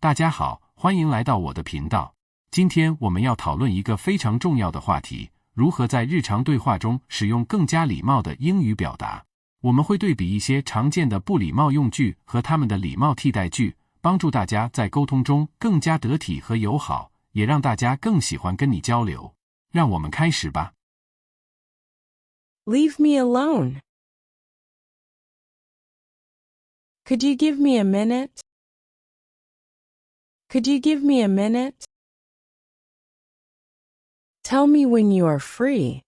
大家好，欢迎来到我的频道。今天我们要讨论一个非常重要的话题，如何在日常对话中使用更加礼貌的英语表达。我们会对比一些常见的不礼貌用句和它们的礼貌替代句，帮助大家在沟通中更加得体和友好，也让大家更喜欢跟你交流。让我们开始吧。Leave me alone. Could you give me a minute? Could you give me a minute? Tell me when you are free.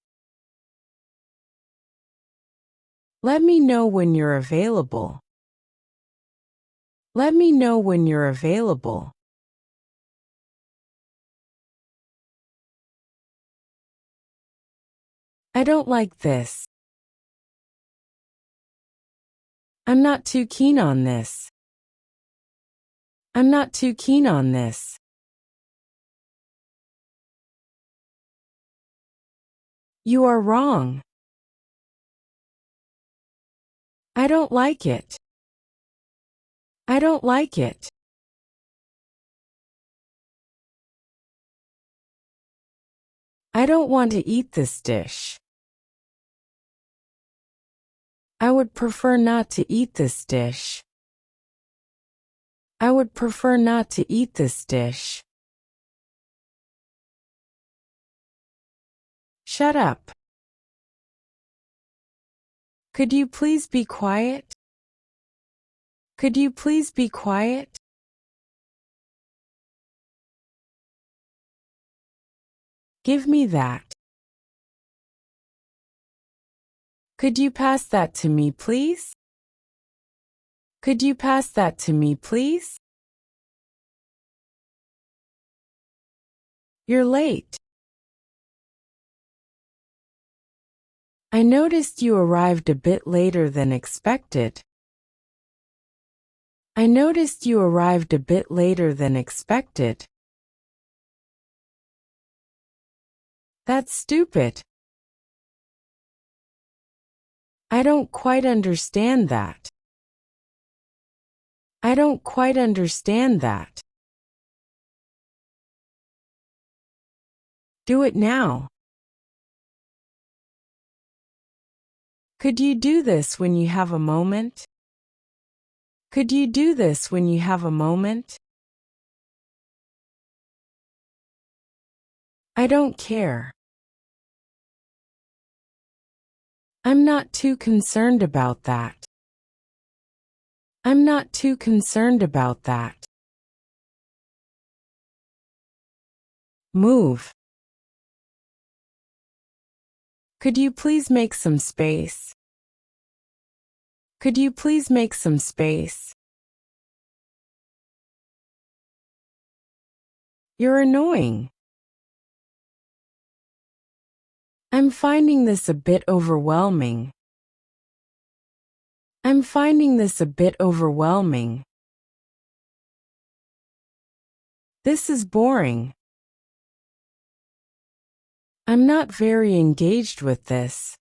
Let me know when you're available. Let me know when you're available. I don't like this. I'm not too keen on this. I'm not too keen on this. You are wrong. I don't like it. I don't like it. I don't want to eat this dish. I would prefer not to eat this dish. I would prefer not to eat this dish. Shut up. Could you please be quiet? Could you please be quiet? Give me that. Could you pass that to me, please? Could you pass that to me, please? You're late. I noticed you arrived a bit later than expected. I noticed you arrived a bit later than expected. That's stupid. I don't quite understand that. I don't quite understand that. Do it now. Could you do this when you have a moment? Could you do this when you have a moment? I don't care. I'm not too concerned about that. I'm not too concerned about that. Move. Could you please make some space? Could you please make some space? You're annoying. I'm finding this a bit overwhelming. I'm finding this a bit overwhelming. This is boring. I'm not very engaged with this.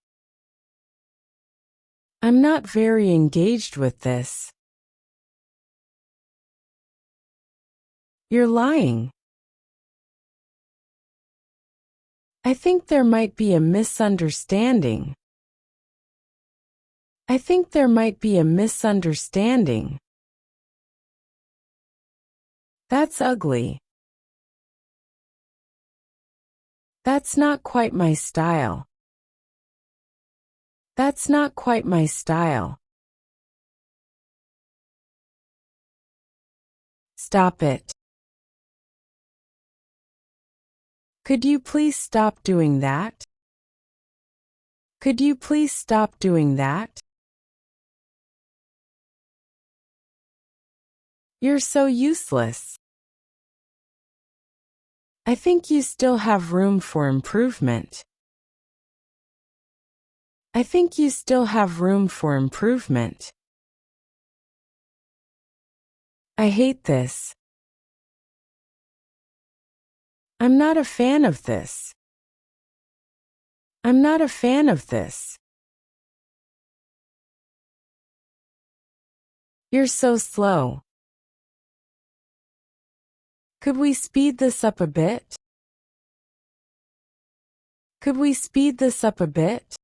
I'm not very engaged with this. You're lying. I think there might be a misunderstanding. I think there might be a misunderstanding. That's ugly. That's not quite my style. That's not quite my style. Stop it. Could you please stop doing that? Could you please stop doing that? You're so useless. I think you still have room for improvement. I think you still have room for improvement. I hate this. I'm not a fan of this. I'm not a fan of this. You're so slow. Could we speed this up a bit? Could we speed this up a bit?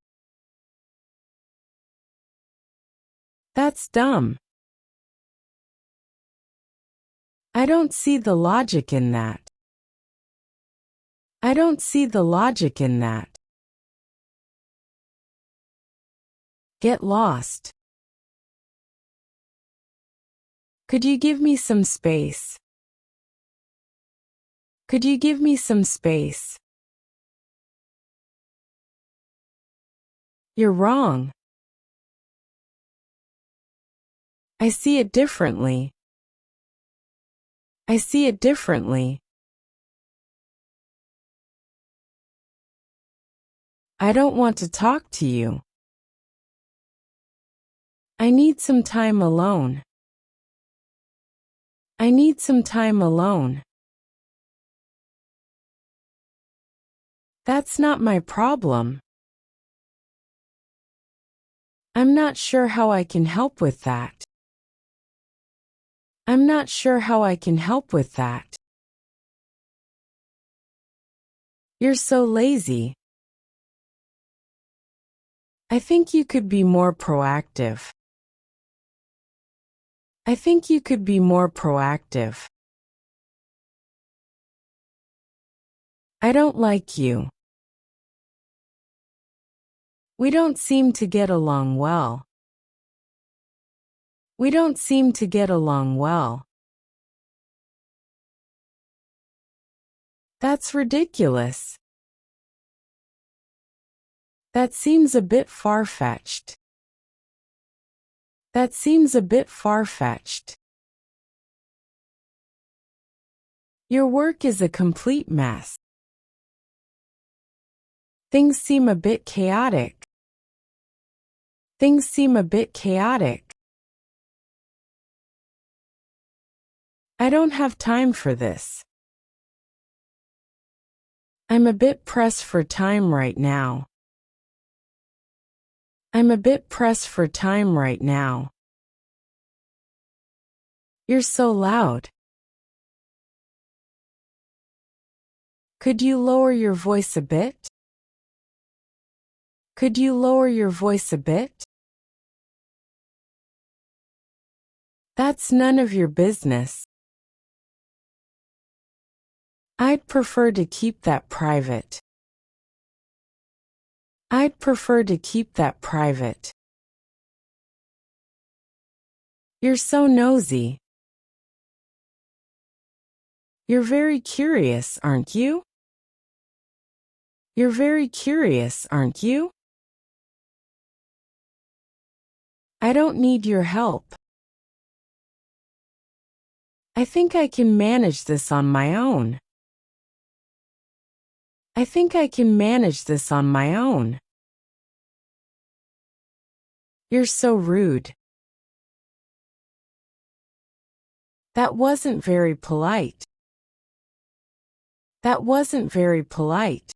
That's dumb. I don't see the logic in that. I don't see the logic in that. Get lost. Could you give me some space? Could you give me some space? You're wrong. I see it differently. I see it differently. I don't want to talk to you. I need some time alone. I need some time alone. That's not my problem. I'm not sure how I can help with that. I'm not sure how I can help with that. You're so lazy. I think you could be more proactive. I think you could be more proactive. I don't like you. We don't seem to get along well. We don't seem to get along well. That's ridiculous. That seems a bit far-fetched. That seems a bit far-fetched. Your work is a complete mess. Things seem a bit chaotic. Things seem a bit chaotic. I don't have time for this. I'm a bit pressed for time right now. I'm a bit pressed for time right now. You're so loud. Could you lower your voice a bit? Could you lower your voice a bit? That's none of your business. I'd prefer to keep that private. I'd prefer to keep that private. You're so nosy. You're very curious, aren't you? You're very curious, aren't you? I don't need your help. I think I can manage this on my own. I think I can manage this on my own. You're so rude. That wasn't very polite. That wasn't very polite.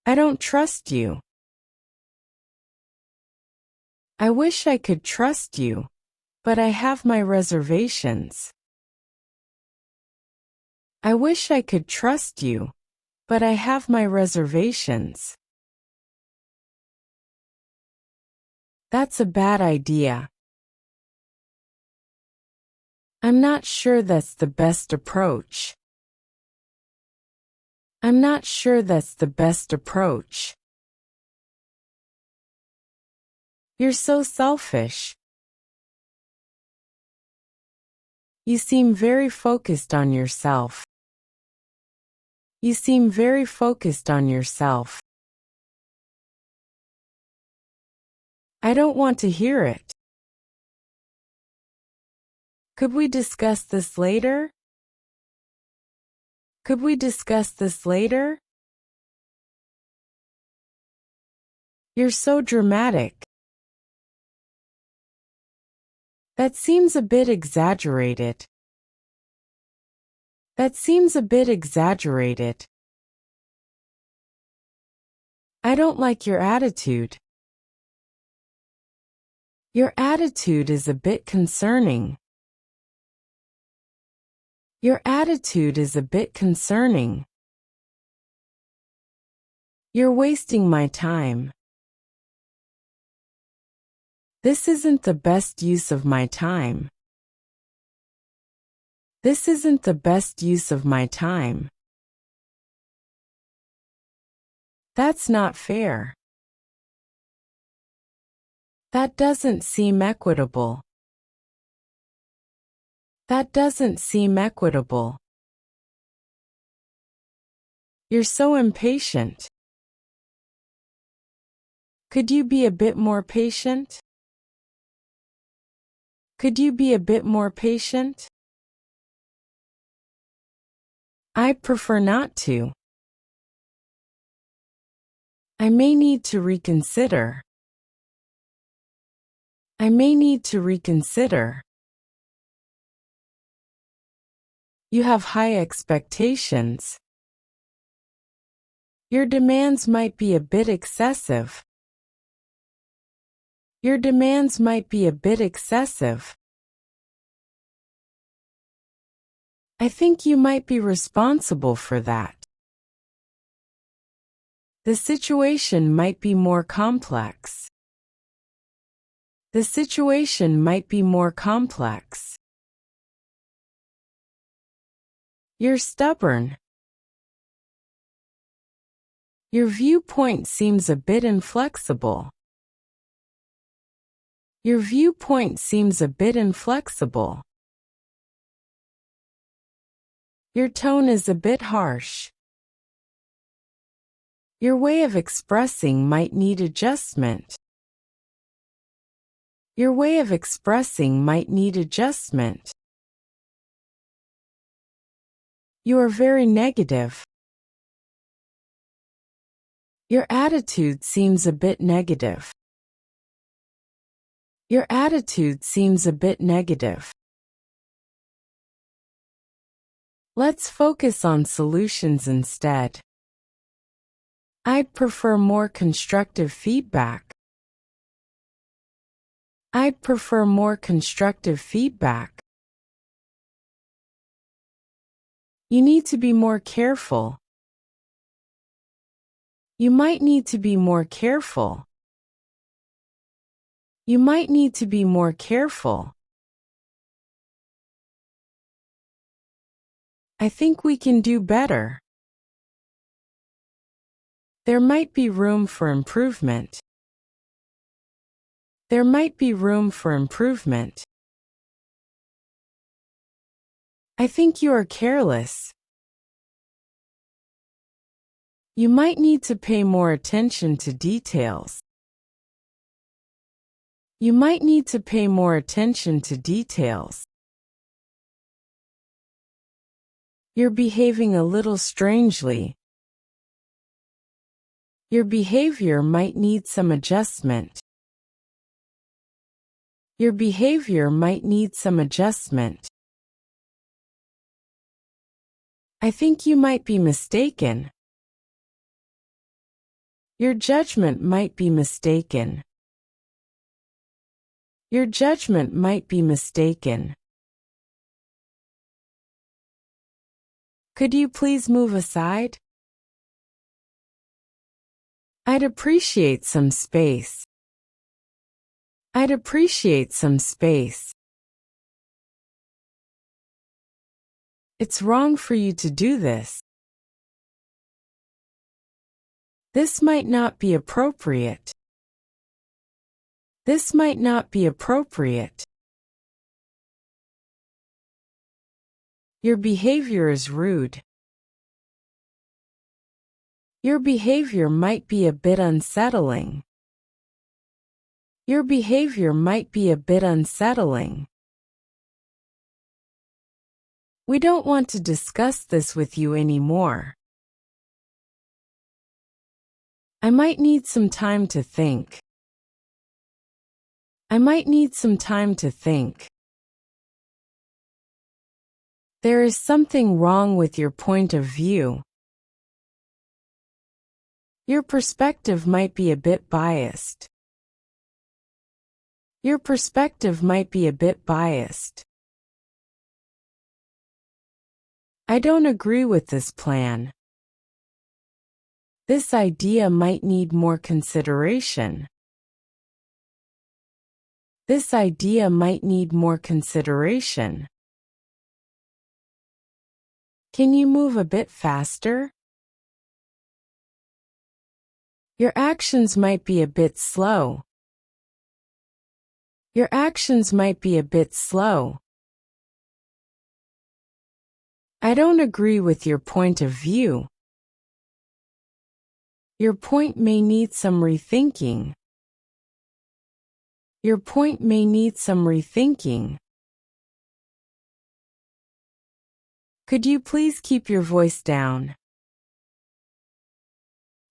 I don't trust you. I wish I could trust you, but I have my reservations. I wish I could trust you, but I have my reservations. That's a bad idea. I'm not sure that's the best approach. I'm not sure that's the best approach. You're so selfish. You seem very focused on yourself. You seem very focused on yourself. I don't want to hear it. Could we discuss this later? Could we discuss this later? You're so dramatic. That seems a bit exaggerated. That seems a bit exaggerated. I don't like your attitude. Your attitude is a bit concerning. Your attitude is a bit concerning. You're wasting my time. This isn't the best use of my time. This isn't the best use of my time. That's not fair. That doesn't seem equitable. That doesn't seem equitable. You're so impatient. Could you be a bit more patient? Could you be a bit more patient? I'd prefer not to. I may need to reconsider. I may need to reconsider. You have high expectations. Your demands might be a bit excessive. Your demands might be a bit excessive. I think you might be responsible for that. The situation might be more complex. The situation might be more complex. You're stubborn. Your viewpoint seems a bit inflexible. Your viewpoint seems a bit inflexible. Your tone is a bit harsh. Your way of expressing might need adjustment. Your way of expressing might need adjustment. You are very negative. Your attitude seems a bit negative. Your attitude seems a bit negative. Let's focus on solutions instead. I'd prefer more constructive feedback. I'd prefer more constructive feedback. You need to be more careful. You might need to be more careful. You might need to be more careful. I think we can do better. There might be room for improvement. There might be room for improvement. I think you are careless. You might need to pay more attention to details. You might need to pay more attention to details. You're behaving a little strangely. Your behavior might need some adjustment. Your behavior might need some adjustment. I think you might be mistaken. Your judgment might be mistaken. Your judgment might be mistaken. Could you please move aside? I'd appreciate some space. I'd appreciate some space. It's wrong for you to do this. This might not be appropriate. This might not be appropriate. Your behavior is rude. Your behavior might be a bit unsettling. Your behavior might be a bit unsettling. We don't want to discuss this with you anymore. I might need some time to think. I might need some time to think. There is something wrong with your point of view. Your perspective might be a bit biased. Your perspective might be a bit biased. I don't agree with this plan. This idea might need more consideration. This idea might need more consideration. Can you move a bit faster? Your actions might be a bit slow. Your actions might be a bit slow. I don't agree with your point of view. Your point may need some rethinking. Your point may need some rethinking. Could you please keep your voice down?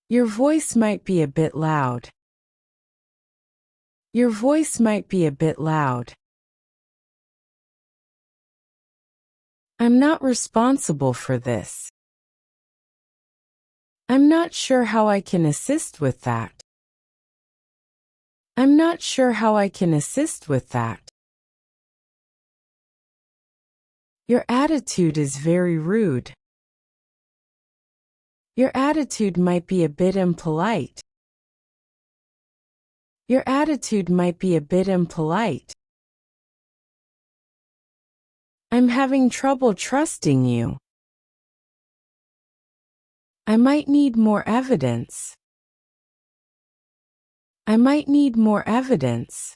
Your voice might be a bit loud. Your voice might be a bit loud. I'm not responsible for this. I'm not sure how I can assist with that. I'm not sure how I can assist with that. Your attitude is very rude. Your attitude might be a bit impolite. Your attitude might be a bit impolite. I'm having trouble trusting you. I might need more evidence. I might need more evidence.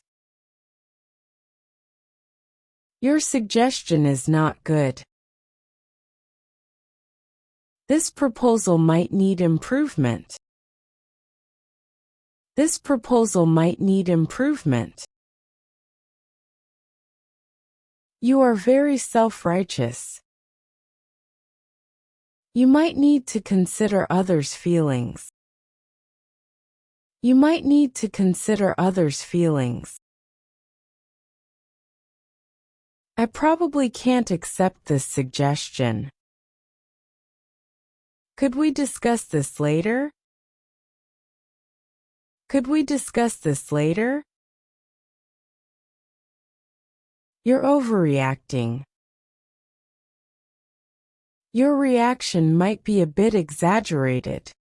Your suggestion is not good. This proposal might need improvement. This proposal might need improvement. You are very self-righteous. You might need to consider others' feelings. You might need to consider others' feelings. I probably can't accept this suggestion. Could we discuss this later? Could we discuss this later? You're overreacting. Your reaction might be a bit exaggerated.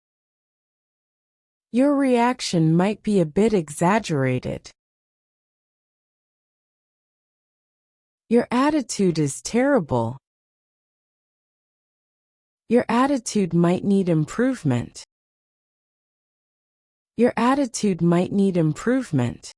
Your reaction might be a bit exaggerated. Your attitude is terrible. Your attitude might need improvement. Your attitude might need improvement.